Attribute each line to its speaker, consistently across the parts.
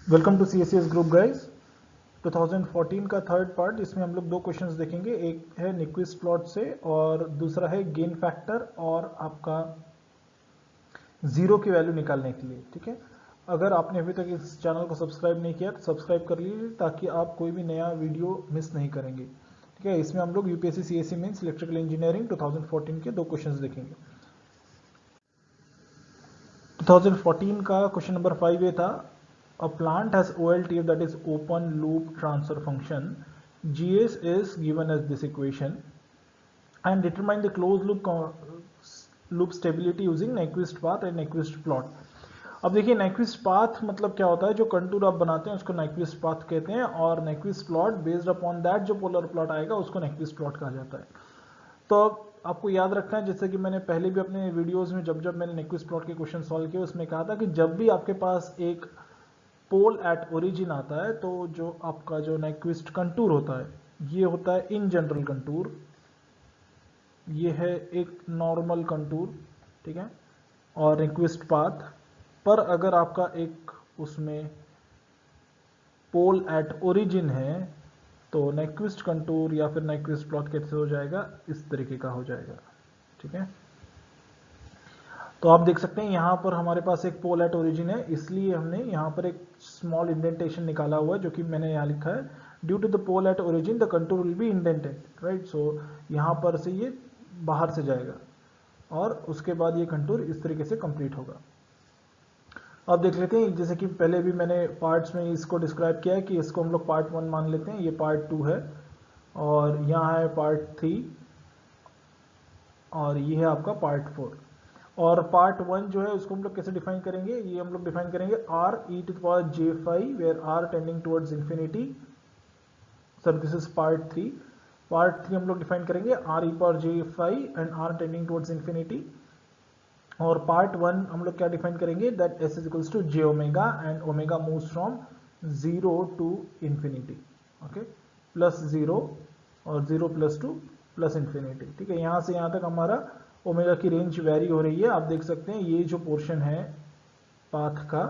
Speaker 1: Welcome to CSCS group guys. 2014 का third part, इसमें हम लोग दो क्वेश्चंस देखेंगे। एक है निक्विस्ट प्लॉट से और दूसरा है गेन फैक्टर और आपका जीरो की वैल्यू निकालने के लिए। ठीक है, अगर आपने अभी तक इस चैनल को सब्सक्राइब नहीं किया तो सब्सक्राइब कर लीजिए ताकि आप कोई भी नया वीडियो मिस नहीं करेंगे। ठीक है, इसमें हम लोग UPSC CSC mains electrical engineering 2014 के दो क्वेश्चंस देखेंगे। 2014 का क्वेश्चन नंबर 5 था, a plant has OLTF, that is open loop transfer function. GS is given as this equation and determine the closed loop stability using Nyquist path and Nyquist plot. अब देखिए Nyquist path मतलब क्या होता है, जो contour आप बनाते हैं उसको Nyquist path कहते हैं और Nyquist plot based upon that जो पोलर प्लॉट आएगा उसको Nyquist plot कहा जाता है। तो आपको याद रखना है, जैसे कि मैंने पहले भी अपने वीडियोस में जब मैंने Nyquist प्लॉट के क्वेश्चन सॉल्व किए उसमें कहा था कि जब भी आपके पास एक पोल एट ओरिजिन आता है तो जो आपका जो Nyquist कंटूर होता है ये होता है इन जनरल कंटूर, ये है एक नॉर्मल कंटूर। ठीक है, और Nyquist पाथ पर अगर आपका एक उसमें पोल एट ओरिजिन है तो Nyquist कंटूर या फिर Nyquist प्लॉट कैसे हो जाएगा, इस तरीके का हो जाएगा। ठीक है, तो आप देख सकते हैं यहाँ पर हमारे पास एक पोल एट ओरिजिन है, इसलिए हमने यहाँ पर एक स्मॉल इंडेंटेशन निकाला हुआ है जो कि मैंने यहाँ लिखा है, due to the pole at origin the contour will be indented, right. So यहाँ पर से ये बाहर से जाएगा और उसके बाद ये कंटूर इस तरीके से कंप्लीट होगा। अब देख लेते हैं, जैसे कि पहले भी मैंने पार्ट्स में इसको डिस्क्राइब किया है कि इसको हम लोग पार्ट 1 मान लेते हैं, ये पार्ट 2 है और यहाँ है पार्ट 3 और ये है आपका पार्ट 4। और पार्ट 1 जो है उसको हम लोग कैसे डिफाइन करेंगे, ये हम लोग डिफाइन करेंगे r e to the power j5 where r tending towards infinity। Sir this is part 3। Part 3 हम लोग डिफाइन करेंगे r e power j5 and r tending towards infinity। और पार्ट 1 हम लोग क्या डिफाइन करेंगे, that s is equals to j omega and omega moves from 0 to infinity, okay, plus 0 और 0 plus 2 plus infinity. ठीक है, यहाँ से यहाँ तक हमारा ओमेगा की रेंज वेरी हो रही है। आप देख सकते हैं ये जो पोर्शन है पाथ का,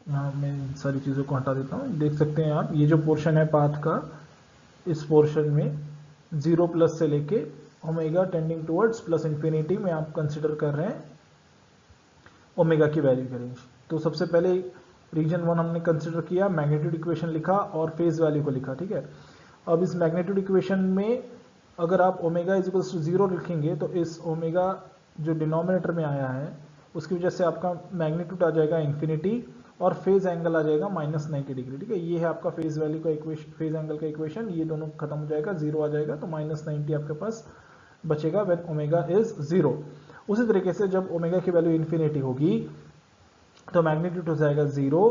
Speaker 1: यहाँ मैं इन सारी चीज़ों को हटा देता हूँ, देख सकते हैं आप ये जो पोर्शन है पाथ का, इस पोर्शन में 0 प्लस से लेके omega tending towards plus infinity में आप कंसिडर कर रहे हैं ओमेगा की वैल्यू की रेंज। तो सबसे पहले रीजन 1 हमने कंसिडर किया, मैग्नीट्यूड इक्वेशन लिखा और फेज वैल्यू को लिखा। ठीक है, अब इस मैग्नीट्यूड इक्वेशन में अगर आप ओमेगा इज इक्वल्स टू 0 लिखेंगे तो इस ओमेगा जो डिनोमिनेटर में आया है उसकी वजह से आपका मैग्नीट्यूड आ जाएगा इन्फिनिटी और फेज एंगल आ जाएगा -90 डिग्री। ठीक है, ये है आपका फेज वैल्यू का इक्वेशन, फेज एंगल का इक्वेशन। ये दोनों खत्म हो जाएगा, 0 आ जाएगा तो -90 आपके पास बचेगा व्हेन ओमेगा इज 0। उसी तरीके से जब ओमेगा की वैल्यू इन्फिनिटी होगी तो मैग्नीट्यूड हो जाएगा 0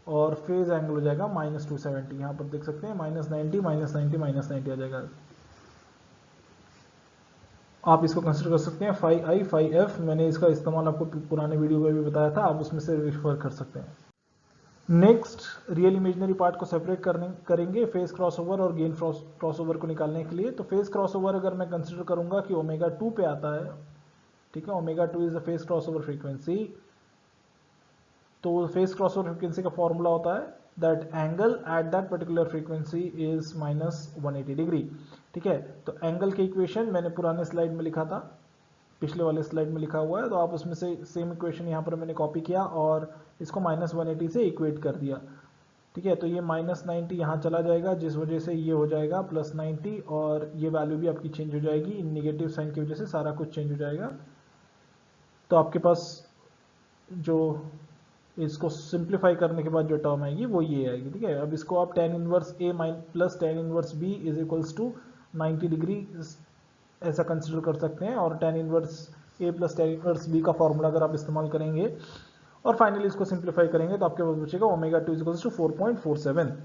Speaker 1: और फेज एंगल हो जाएगा -270। यहाँ पर देख सकते हैं -90 -90 आ जाएगा। आप इसको कंसिडर कर सकते हैं 5i 5f, मैंने इसका इस्तेमाल आपको पुराने वीडियो में भी बताया था, आप उसमें से रिफर कर सकते हैं। नेक्स्ट रियल इमेजिनरी पार्ट को सेपरेट करेंगे फेज क्रॉसओवर और गेन क्रॉसओवर को निकालने के लिए। तो फेज क्रॉसओवर अगर मैं कंसिडर करूंगा कि ओमेगा 2 पे आता है, ठीक है, omega 2 is the phase crossover frequency, तो फेज क्रॉसओवर फ्रीक्वेंसी का फॉर्मूला होता है that angle at that particular frequency is -180 degree. ठीक है, तो एंगल की इक्वेशन मैंने पुराने स्लाइड में लिखा था, पिछले वाले स्लाइड में लिखा हुआ है, तो आप उसमें से सेम इक्वेशन यहाँ पर मैंने कॉपी किया और इसको -180 से इक्वेट कर दिया। ठीक है, तो ये -90 यहाँ चला जाएगा जिस वजह से ये हो जाएगा +90 और ये वैल्यू भी आपकी चेंज हो जाएगी, नेगेटिव साइन की वजह से सारा कुछ चेंज हो जाएगा। तो आपके पास जो इसको सिंप्लीफाई करने के बाद जो टर्म आएगी वो ये आएगी। ठीक है, अब इसको आप tan inverse a plus tan inverse b is equals to 90 degree ऐसा कंसिडर कर सकते हैं और tan inverse a plus tan inverse b का फॉर्मूला अगर आप इस्तेमाल करेंगे और फाइनली इसको सिंप्लीफाई करेंगे तो आपके पास बचेगा ओमेगा 2 इज इक्वल्स टू 4.47।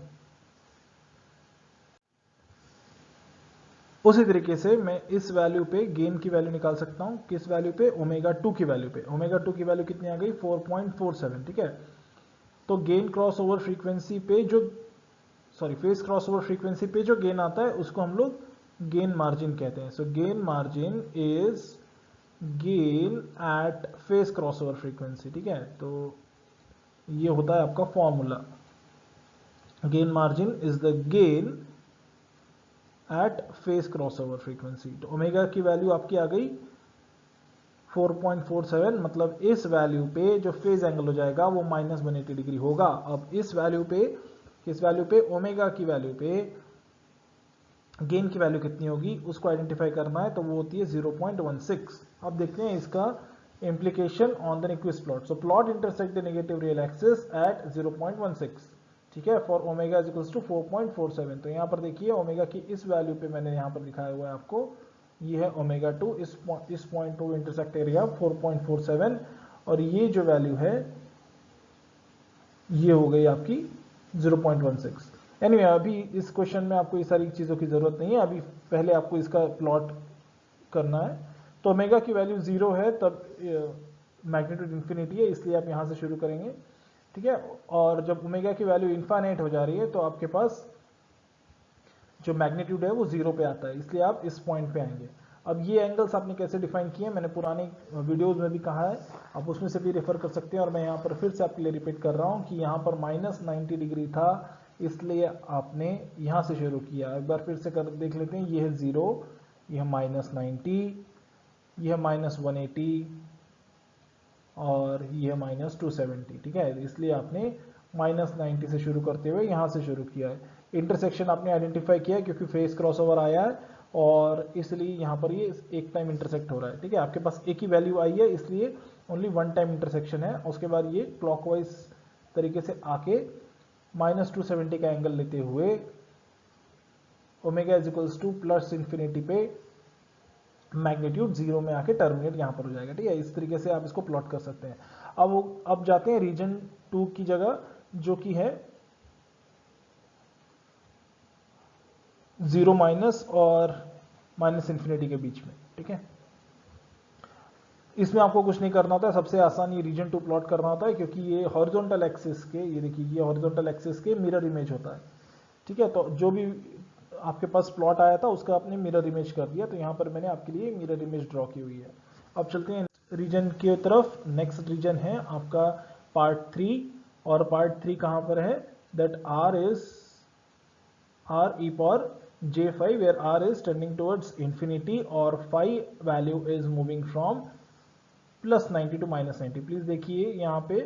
Speaker 1: उसी तरीके से मैं इस वैल्यू पे गेन की वैल्यू निकाल सकता हूं, किस वैल्यू पे, ओमेगा 2 की वैल्यू पे। ओमेगा 2 की वैल्यू कितनी आ गई, 4.47। ठीक है, तो गेन क्रॉस ओवर फ्रीक्वेंसी पे जो फेस क्रॉस ओवर फ्रीक्वेंसी पे जो गेन आता है उसको हम लोग गेन मार्जिन कहते हैं। So gain margin is gain at phase crossover frequency, ठीक है। तो ये होता है आपका formula, gain margin is the gain at phase crossover frequency. तो ओमेगा की वैल्यू आपकी आ गई 4.47, मतलब इस वैल्यू पे जो फेज एंगल हो जाएगा वो -180 डिग्री होगा। अब इस वैल्यू पे, किस वैल्यू पे, ओमेगा की वैल्यू पे गेन की वैल्यू कितनी होगी उसको आइडेंटिफाई करना है, तो वो होती है 0.16। अब देखते हैं इसका implication on the Nyquist plot. So plot intersect the negative real axis at 0.16, ठीक है, for omega is equals to 4.47। तो यहाँ पर देखिए ओमेगा की इस वैल्यू पे मैंने यहाँ पर दिखाया हुआ है आपको, ये है ओमेगा 2, इस पॉइंट टू इंटरसेक्ट एरिया 4.47, और ये जो वैल्यू है ये हो गई आपकी 0.16। एनीवे अभी इस क्वेश्चन में आपको ये सारी चीज़ों की ज़रूरत नहीं है, अभी पहले आपको इसका प्लॉट करना है। तो ओमेगा की वैल्यू 0 है तब मैग्नीट्यूड इन्फिनिटी है, इसलिए आप यहाँ से शुरू करेंगे, ठीक है। और जब ओमेगा की वैल्यू इन्फाइनाइट हो जा रही है तो आपके पास जो मैग्नीट्यूड है वो 0 पे आता है, इसलिए आप इस पॉइंट पे आएंगे। अब ये एंगल्स आपने कैसे डिफाइन किए मैंने पुरानी वीडियोस में भी कहा है, आप उसमें से भी रेफर कर सकते हैं, और मैं यहाँ पर फिर से आपके लिए रिपीट कर रहा हूँ कि यहाँ पर -90 डिग्री था, इसलिए आपने यहाँ से शुरू किया। एक बार फिर से कर देख लेते हैं, ये है 0, यह -90, यह -180 और यह -270, ठीक है। इसलिए आपने -90 से शुरू करते हुए यहाँ से शुरू किया है। इंटरसेक्शन आपने आइडेंटिफाई किया है क्योंकि फेस क्रॉसओवर आया है और इसलिए यहाँ पर ये एक टाइम इंटरसेक्ट हो रहा है, ठीक है। आपके पास एक ही वैल्यू आई है इसलिए ओनली वन टाइम इंटरसेक्शन है। उसके बाद ये क्लॉकवाइज तरीके से आके -270 का एंगल लेते हुए ओमेगा इज इक्वल्स टू +∞ पे मैग्नीट्यूड 0 में आके टर्मिनेट यहाँ पर हो जाएगा, ठीक है। इस तरीके से आप इसको प्लॉट कर सकते हैं। अब जाते हैं रीजन 2 की जगह, जो कि है 0 माइनस और -∞ के बीच में, ठीक है। इसमें आपको कुछ नहीं करना होता है, सबसे आसान ये रीजन 2 प्लॉट करना होता है, क्योंकि ये हॉरिजॉन्टल एक्सिस के, ये देखिए ये हॉरिजॉन्टल एक्सिस के मिरर इमेज होता है, ठीक है। तो जो भी आपके पास प्लॉट आया था उसका आपने मिरर इमेज कर दिया, तो यहाँ पर मैंने आपके लिए मिरर इमेज ड्रॉ की हुई है। अब चलते हैं रीजन की तरफ। नेक्स्ट रीजन है आपका पार्ट 3, और पार्ट 3 कहाँ पर है, that R e power j5 where R is tending towards infinity और phi value is moving from +90 to -90। Please देखिए यहाँ पे,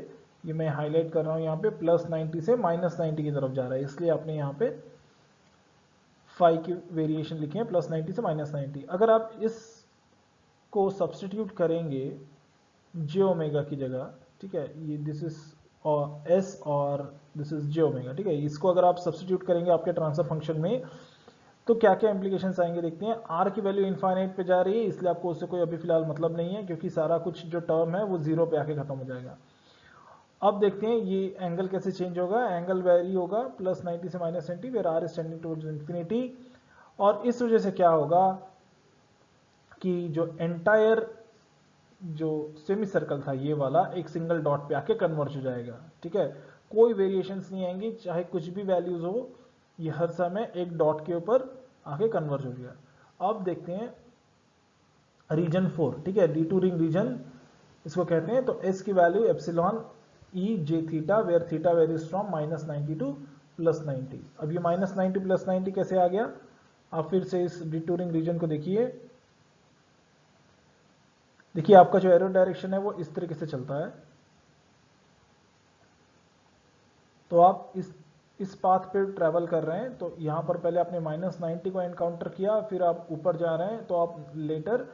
Speaker 1: ये मैं हाईलाइट कर रहा हूँ, यहाँ पे +90 से -90 की तरफ जा रहा है, इसलिए आपने यहाँ पे फाई की वेरिएशन लिखे हैं +90 से -90। अगर आप इस को सब्सटीट्यूट करेंगे जे ओमेगा की जगह, ठीक है, ये दिस इज एस और दिस इज जे ओमेगा, ठीक है। इसको अगर आप सब्सटीट्यूट करेंगे आपके ट्रांसफर फंक्शन में तो क्या क्या इंप्लीकेशंस आएंगे देखते हैं। आर की वैल्यू इनफाइनाइट पे जा रही है, इसलिए आपको उससे कोई अभी फिलहाल मतलब नहीं है, क्योंकि सारा कुछ जो टर्म है वो 0 पे आके खत्म हो जाएगा। अब देखते हैं ये एंगल कैसे चेंज होगा। एंगल वेरी होगा +90 से -90 where R is tending towards infinity, और इस वजह से क्या होगा कि जो एंटायर जो सेमी सर्कल था ये वाला एक सिंगल डॉट पे आके कन्वर्ज हो जाएगा, ठीक है। कोई वेरिएशंस नहीं आएंगी, चाहे कुछ भी वैल्यूज हो, ये हर समय एक डॉट के ऊपर आके कन्वर्ज हो गया। अब देखते हैं रीजन 4, ठीक है, D2 रिंग रीजन इसको कहते हैं। तो S की value epsilon E J theta where theta varies from -90 to +90। अब ये -90 +90 कैसे आ गया, आप फिर से इस D2 रिंग रीजन को देखिए। देखिए आपका जो एरो डायरेक्शन है वो इस तरीके से चलता है, तो आप इस पाथ पे ट्रैवल कर रहे हैं, तो यहाँ पर पहले आपने -90 को एनकाउंटर किया, फिर आप ऊपर जा रहे हैं तो आप लेटर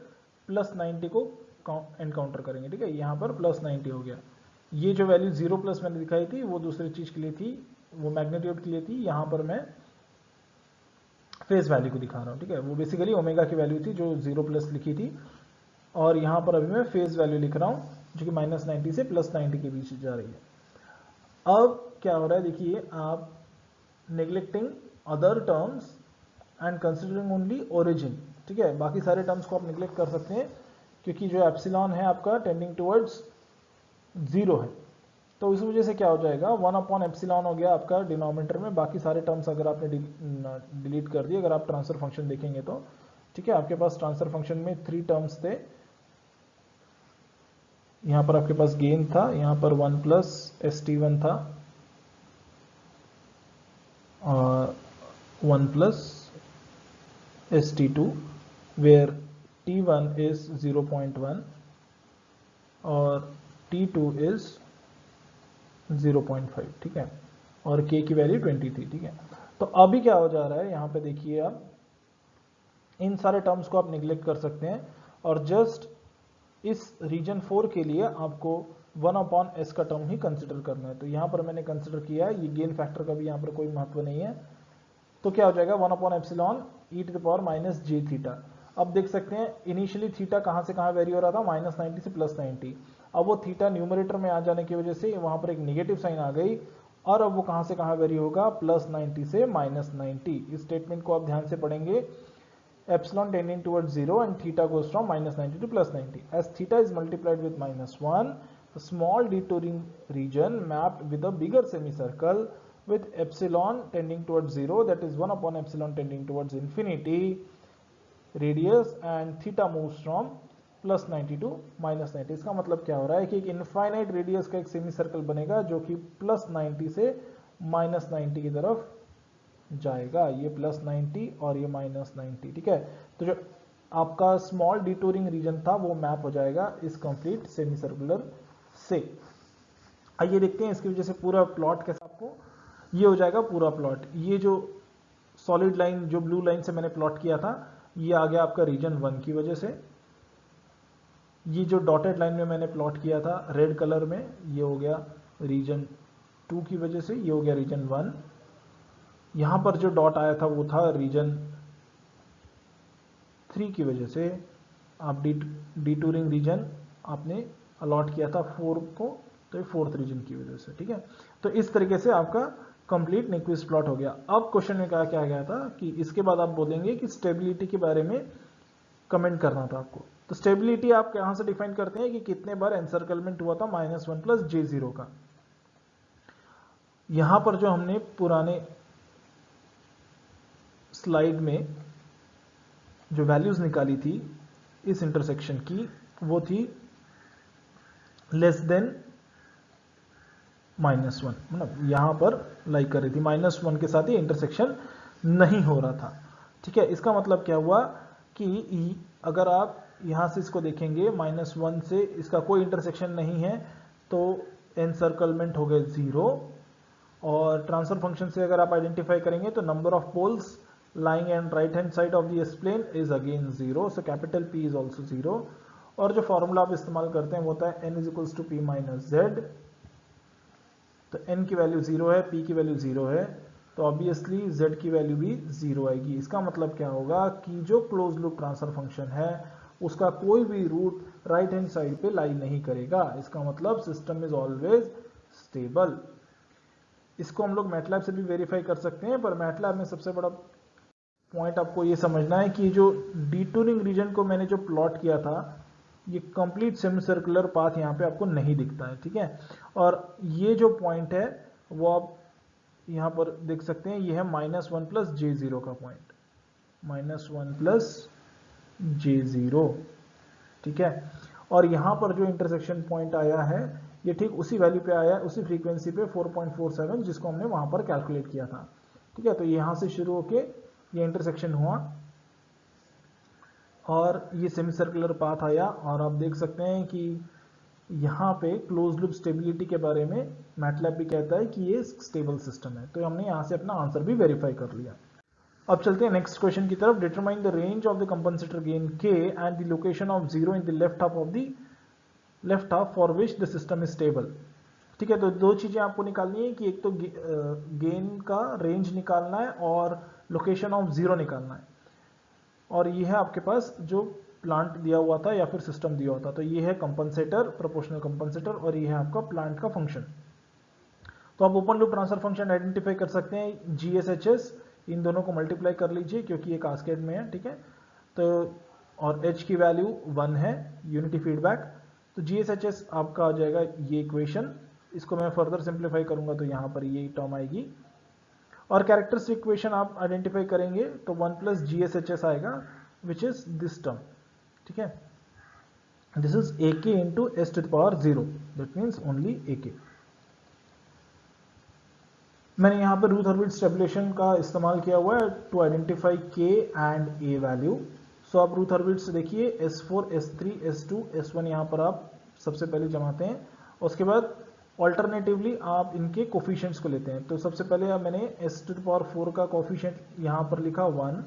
Speaker 1: +90 को एनकाउंटर करेंगे, ठीक है। यहाँ पर +90 हो गया। ये जो वैल्यू 0+ मैंने दिखाई थी वो दूसरी चीज के लिए थी, वो मैग्नीट्यूड के लिए थी, यहाँ पर मैं फेस वैल्यू को दिखा रहा हूँ, ठीक है। वो बेसिकली ओमेगा की वैल्यू थी जो 0+ लिखी थी, और यहाँ पर अभी मैं फेज वैल्यू लिख रहा हूँ जो कि -90 से +90 के बीच जा रही है। अब क्या हो रहा है देखिए, आप neglecting other terms and considering only origin, ठीक है। बाकी सारे टर्म्स को आप निग्लेक्ट कर सकते हैं, क्योंकि जो एप्सिलॉन है आपका टेंडिंग टुवर्ड्स 0 है, तो इस वजह से क्या हो जाएगा, 1/एप्सिलॉन हो गया आपका डिनोमिनेटर में। बाकी सारे टर्म्स अगर आपने डिलीट कर दिए, अगर आप ट्रांसफर फंक्शन देखेंगे तो, ठीक है, आपके पास ट्रांसफर फंक्शन में 3 टर्म्स थे, यहाँ पर आपके पास गेन था, यहाँ पर 1 प्लस ST1 था और 1 plus ST2 where T1 is 0.1 और T2 is 0.5, ठीक है, और K की वैल्यू 20 थी, ठीक है। तो अभी क्या हो जा रहा है यहाँ पे देखिए आप, इन सारे टर्म्स को आप निगलेक्ट कर सकते हैं और जस्ट इस रीजन 4 के लिए आपको 1/s का टर्म ही कंसिडर करना है। तो यहाँ पर मैंने कंसिडर किया है, ये गेन फैक्टर का भी यहाँ पर कोई महत्व नहीं है, तो क्या हो जाएगा 1/ε e⁻ j थीटा। अब देख सकते हैं इनिशियली थीटा कहाँ से कहाँ वेरी हो रहा था, -90 से +90। अब वो थीटा न्यूमरेटर में आ जाने की वजह से वहां पर एक नेगेटिव साइन आ गई और अब वो कहाँ से कहाँ वेरी होगा, +90 से -90। इस स्टेटमेंट को आप ध्यान से पढ़ेंगे, epsilon tending towards 0 and theta goes from -90 to +90. As theta is multiplied with -1, a small detouring region mapped with a bigger semicircle with epsilon tending towards 0, that is 1/epsilon tending towards infinity radius, and theta moves from +90 to -90। इसका मतलब क्या हो रहा है कि एक infinite radius का एक सेमी सर्कल बनेगा जो कि +90 से -90 की तरफ जाएगा, ये +90 और ये -90, ठीक है। तो जो आपका स्मॉल डिटूरिंग रीजन था वो मैप हो जाएगा इस कंप्लीट सेमी सर्कुलर से। आइए देखते हैं इसकी वजह से पूरा प्लॉट कैसा, आपको ये हो जाएगा पूरा प्लॉट। ये जो सॉलिड लाइन जो ब्लू लाइन से मैंने प्लॉट किया था ये आ गया आपका रीजन 1 की वजह से, ये जो डॉटेड लाइन में मैंने प्लॉट किया था रेड कलर में ये हो गया रीजन 2 की वजह से, ये हो गया रीजन 1। यहां पर जो डॉट आया था वो था रीजन 3 की वजह से, आप डिटूरिंग रीजन आपने अलॉट किया था 4 को, तो ये 4th रीजन की वजह से, ठीक है। तो इस तरीके से आपका कंप्लीट न्यूक्विस्ट प्लॉट हो गया। अब क्वेश्चन में क्या क्या गया था कि इसके बाद आप बोलेंगे कि स्टेबिलिटी के बारे में कमेंट करना था आपको। तो स्टेबिलिटी आप यहां से डिफाइन करते हैं कि कितने बार एनसर्कलमेंट हुआ था -1 + j0 का। यहां पर जो हमने पुराने स्लाइड में जो वैल्यूज निकाली थी इस इंटरसेक्शन की वो थी लेस देन -1, मतलब यहां पर लाइक कर रही थी -1 के साथ ही इंटरसेक्शन नहीं हो रहा था, ठीक है। इसका मतलब क्या हुआ कि अगर आप यहां से इसको देखेंगे -1 से इसका कोई इंटरसेक्शन नहीं है तो एनसर्कलमेंट हो गए 0, और ट्रांसफर फंक्शन से अगर आप आइडेंटिफाई करेंगे तो number of poles lying and right hand side of the S plane is again 0, so capital P is also 0। और जो फॉर्मूला आप इस्तेमाल करते हैं वो होता है n = p - z। तो n की वैल्यू 0 है, p की वैल्यू 0 है, तो ऑब्वियसली z की वैल्यू भी 0 आएगी। इसका मतलब क्या होगा कि जो क्लोज लूप ट्रांसफर फंक्शन है उसका कोई भी रूट राइट हैंड साइड पे लाई नहीं करेगा। इसका मतलब सिस्टम इज ऑलवेज स्टेबल। इसको हम लोग मैटलैब से भी वेरीफाई कर सकते हैं, पर मैटलैब में सबसे बड़ा पॉइंट आपको ये समझना है कि जो डिटूरिंग रीजन को मैंने जो प्लॉट किया था ये कंप्लीट सेमी सर्कुलर पाथ यहाँ पे आपको नहीं दिखता है, ठीक है। और ये जो पॉइंट है वो आप यहाँ पर देख सकते हैं, ये है -1 + j0 का पॉइंट, -1 + j0, ठीक है। और यहाँ पर जो इंटरसेक्शन पॉइंट आया है ये ठीक उसी वैल्यू पे आया है, उसी फ्रीक्वेंसी पे 4.47 जिसको हमने वहां पर कैलकुलेट किया था, ठीक है। तो यहाँ से शुरू होके ये इंटरसेक्शन हुआ और ये सेमी सर्कुलर पाथ आया, और आप देख सकते हैं कि यहाँ पे क्लोज लूप स्टेबिलिटी के बारे में मैटलैब भी कहता है कि ये स्टेबल सिस्टम है। तो हमने यहाँ से अपना आंसर भी वेरीफाई कर लिया। अब चलते हैं नेक्स्ट क्वेश्चन की तरफ। Determine the range of the compensator gain k and the location of 0 in the left half for which the system is stable, ठीक है। तो दो चीजें आपको निकालनी है कि एक तो गेन का रेंज निकालना है और लोकेशन ऑफ 0 निकालना है, और ये है आपके पास जो प्लांट दिया हुआ था या फिर सिस्टम दिया हुआ था। तो ये है कंपनसेटर, प्रोपोर्शनल कंपनसेटर, और ये है आपका प्लांट का फंक्शन। तो आप open loop transfer function identify कर सकते हैं, GSHS, इन दोनों को मल्टीप्लाई कर लीजिए क्योंकि ये कास्केड में है, ठीक है। तो और h की वैल्यू 1 है, यूनिटी फीडबैक, तो GSHS आपका आ जाएगा ये इक्वेशन। इसको मैं फर्दर सिंप्लीफाई करूंगा तो यहाँ पर ये टर्म आएगी, और कैरेक्टरिस्टिक इक्वेशन आप आइडेंटिफाई करेंगे तो 1 + GSHS आएगा विच इज दिस टर्म, ठीक है। This is A K into S to the power 0, that means only A K. मैंने यहाँ पर रूथ हर्विट्ज टेबुलेशन का इस्तेमाल किया हुआ है टू आइडेंटिफाई के एंड ए वैल्यू। सो आप रूथ हर्विट्ज देखिए S4, S3, S2, S1 यहाँ पर आप सबसे पहले जमाते हैं, उसके बाद ऑल्टरनेटिवली आप इनके कोफिशिएंट्स को लेते हैं। तो सबसे पहले अब मैंने s टू द पावर 4 का कोफिशिएंट यहाँ पर लिखा 1,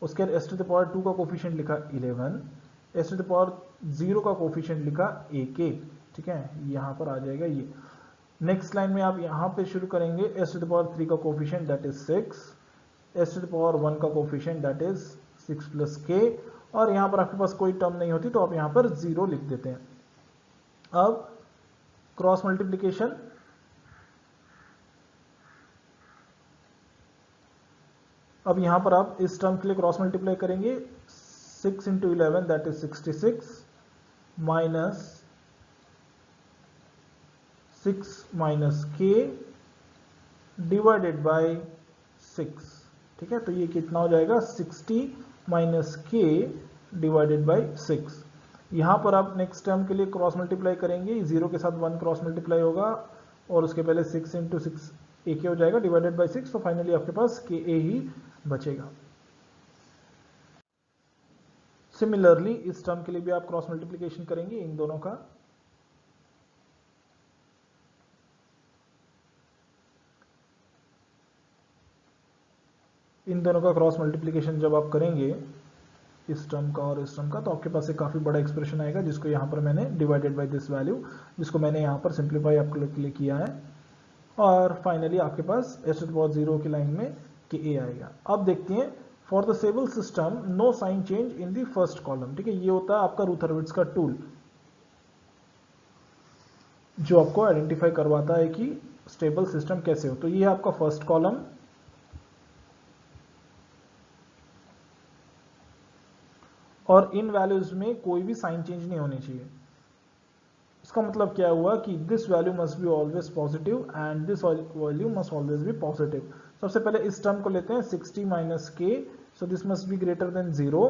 Speaker 1: उसके बाद s टू द पावर 2 का कोफिशिएंट लिखा 11, s टू द पावर 0 का कोफिशिएंट लिखा ak, ठीक है, यहाँ पर आ जाएगा ये। नेक्स्ट लाइन में आप यहाँ पे शुरू करेंगे s टू द पावर 3 का coefficient that is 6, s to the power 1 का coefficient that is 6 plus k, और यहाँ पर आपके पास कोई टर्म नहीं होती तो आप यहाँ पर 0 लिख देते हैं। अब क्रॉस मल्टीप्लीकेशन, अब यहां पर आप इस टर्म के लिए क्रॉस मल्टीप्लाई करेंगे, 6 into 11 that is 66 minus 6 minus के डिवाइडेड बाय 6, ठीक है। तो ये कितना हो जाएगा 60 माइनस के डिवाइडेड बाय 6। यहां पर आप नेक्स्ट टर्म के लिए क्रॉस मल्टीप्लाई करेंगे, 0 के साथ 1 क्रॉस मल्टीप्लाई होगा और उसके पहले 6 इंटू 6 ए के हो जाएगा डिवाइडेड बाय 6, तो फाइनली आपके पास के ए ही बचेगा। सिमिलरली इस टर्म के लिए भी आप क्रॉस मल्टीप्लिकेशन करेंगे इन दोनों का, इन दोनों का क्रॉस मल्टीप्लिकेशन जब आप करेंगे इस टर्म का और इस टर्म का, तो आपके पास एक काफी बड़ा एक्सप्रेशन आएगा जिसको यहाँ पर मैंने डिवाइडेड बाय दिस वैल्यू, जिसको मैंने यहाँ पर सिंप्लीफाई आपके लिए किया है, और फाइनली आपके पास s टू द पावर 0 की लाइन में के ए आएगा। अब देखते हैं for the stable system no sign change in the first column, ठीक है, ये होता है आपका रूथ हर्विट्ज का टूल जो आपको आइडेंटिफाई करवाता है कि स्टेबल सिस्टम कैसे हो। तो ये है आपका फर्स्ट कॉलम, और इन वैल्यूज में कोई भी साइन चेंज नहीं होनी चाहिए। इसका मतलब क्या हुआ कि this value must be always positive and this value must always be positive. सबसे पहले इस टर्म को लेते हैं 60 माइनस के, so this must be greater than 0,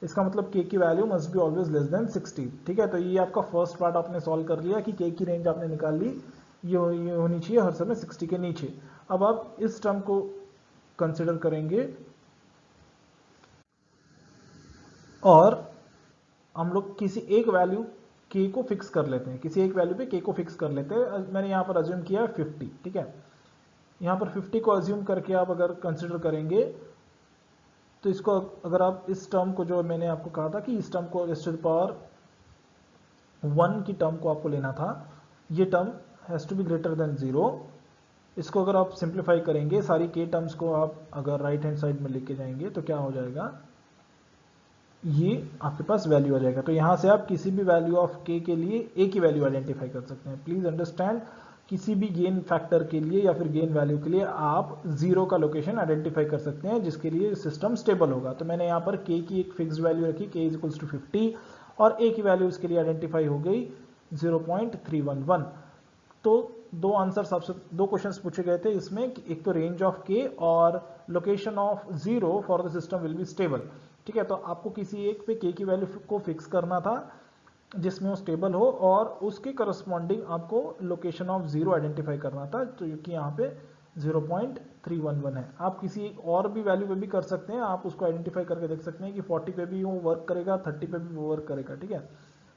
Speaker 1: इसका मतलब k की value must be always less than 60, ठीक है। तो ये आपका फर्स्ट पार्ट आपने सॉल्व कर लिया कि k की रेंज आपने निकाल ली, ये होनी चाहिए हर समय 60 के नीचे। अब आप इस टर्म को कंसिडर करेंगे और हम लोग किसी एक वैल्यू k को फिक्स कर लेते हैं, किसी एक वैल्यू पे k को फिक्स कर लेते हैं। मैंने यहाँ पर अज्यूम किया है 50, ठीक है। यहाँ पर 50 को अज्यूम करके आप अगर कंसिडर करेंगे तो इसको अगर आप इस टर्म को, जो मैंने आपको कहा था कि इस टर्म को s टू द पावर 1 की टर्म को आपको लेना था, ये term has to be greater than 0। इसको अगर आप सिंप्लीफाई करेंगे, सारी k टर्म्स को आप अगर राइट हैंड साइड में लेके जाएंगे तो क्या हो जाएगा, ये आपके पास वैल्यू आ जाएगा। तो यहां से आप किसी भी वैल्यू ऑफ k के लिए a की वैल्यू आइडेंटिफाई कर सकते हैं। प्लीज अंडरस्टैंड, किसी भी गेन फैक्टर के लिए या फिर गेन वैल्यू के लिए आप 0 का लोकेशन आइडेंटिफाई कर सकते हैं जिसके लिए सिस्टम स्टेबल होगा। तो मैंने यहाँ पर k की एक फिक्स्ड वैल्यू रखी, k इज इक्वल्स टू 50, और a की वैल्यू इसके लिए आइडेंटिफाई हो गई 0.311। तो दो आंसर सबसे, दो क्वेश्चंस पूछे गए थे इसमें, एक तो रेंज ऑफ k और location of 0 for the system will be stable, ठीक है। तो आपको किसी एक पे k की वैल्यू को फिक्स करना था जिसमें वो स्टेबल हो, और उसके करस्पॉन्डिंग आपको लोकेशन ऑफ 0 आइडेंटिफाई करना था, तो कि यहाँ पे 0.311 है। आप किसी एक और भी वैल्यू पे भी कर सकते हैं, आप उसको आइडेंटिफाई करके देख सकते हैं कि 40 पे भी वो वर्क करेगा, 30 पे भी वो वर्क करेगा, ठीक है।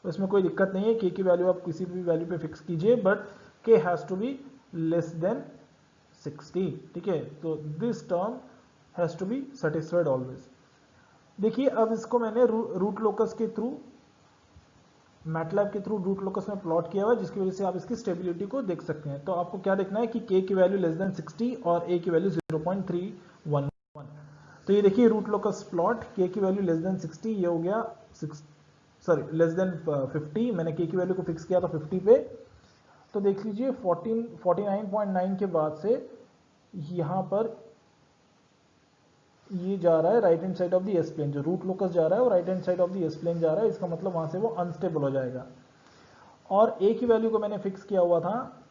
Speaker 1: तो इसमें कोई दिक्कत नहीं है, k की वैल्यू आप किसी भी वैल्यू पे फिक्स कीजिए, but k has to be less than 60, ठीक है। तो this term has to be satisfied always. देखिए अब इसको मैंने रूट लोकस के थ्रू, मैटलैब के थ्रू रूट लोकस में प्लॉट किया हुआ है, जिसकी वजह से आप इसकी स्टेबिलिटी को देख सकते हैं। तो आपको क्या देखना है कि k की वैल्यू लेस देन 60 और a की वैल्यू 0.311। तो ये देखिए रूट लोकस प्लॉट, k की वैल्यू लेस देन 60, ये हो गया लेस देन 50, मैंने k की वैल्यू को फिक्स किया था 50 पे। तो देख लीजिए 49.9 के बाद से यहाँ पर ये जा रहा है right hand side of the S plane, जो रूट लोकस जा रहा है वो right hand side of the S plane जा रहा है, इसका मतलब वहां से वो अनस्टेबल हो जाएगा। और a की वैल्यू को मैंने फिक्स किया हुआ था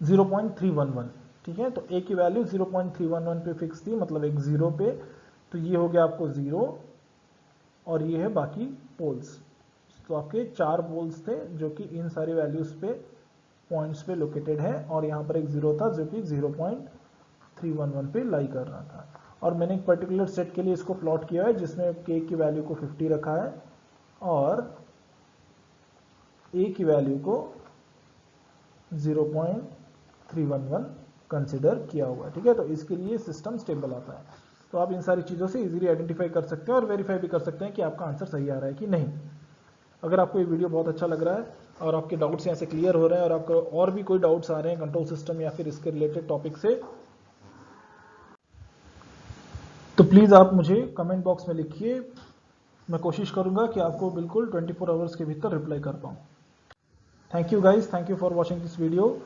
Speaker 1: 0.311, ठीक है। तो a की वैल्यू 0.311 पे फिक्स थी, मतलब एक 0 पे, तो ये हो गया आपको 0, और ये है बाकी पोल्स। तो आपके 4 पोल्स थे जो कि इन सारी वैल्यूज पे पॉइंट्स पे लोकेटेड है, और यहाँ पर एक 0 था जो कि 0.311 पे लाई कर रहा था। और मैंने एक पर्टिकुलर सेट के लिए इसको प्लॉट किया है जिसमें k की वैल्यू को 50 रखा है और a की वैल्यू को 0.311 कंसिडर किया हुआ है। ठीक है, तो इसके लिए सिस्टम स्टेबल आता है। तो आप इन सारी चीज़ों से इजीली आइडेंटिफाई कर सकते हैं और वेरीफाई भी कर सकते हैं कि आपका आंसर सही आ रहा है कि नहीं। अगर आपको ये वीडियो बहुत अच्छा लग रहा है और आपके डाउट्स यहाँ से क्लियर हो रहे हैं और आपको और भी कोई डाउट्स आ रहे हैं कंट्रोल सिस्टम या फिर इसके रिलेटेड टॉपिक से, तो प्लीज़ आप मुझे कमेंट बॉक्स में लिखिए। मैं कोशिश करूँगा कि आपको बिल्कुल 24 आवर्स के भीतर रिप्लाई कर पाऊँ। Thank you guys, thank you for watching this video.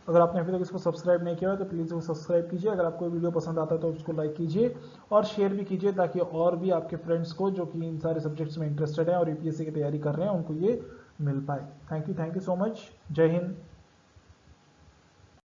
Speaker 1: अगर आपने अभी तक इसको सब्सक्राइब नहीं किया है तो प्लीज़ इसको सब्सक्राइब कीजिए। अगर आपको वीडियो पसंद आता है तो उसको लाइक कीजिए और शेयर भी कीजिए, ताकि और भी आपके फ्रेंड्स को जो कि इन सारे सब्जेक्ट्स में इंटरेस्टेड हैं और यूपीएससी की तैयारी कर रहे हैं उनको ये मिल पाए। Thank you so much. जय हिंद।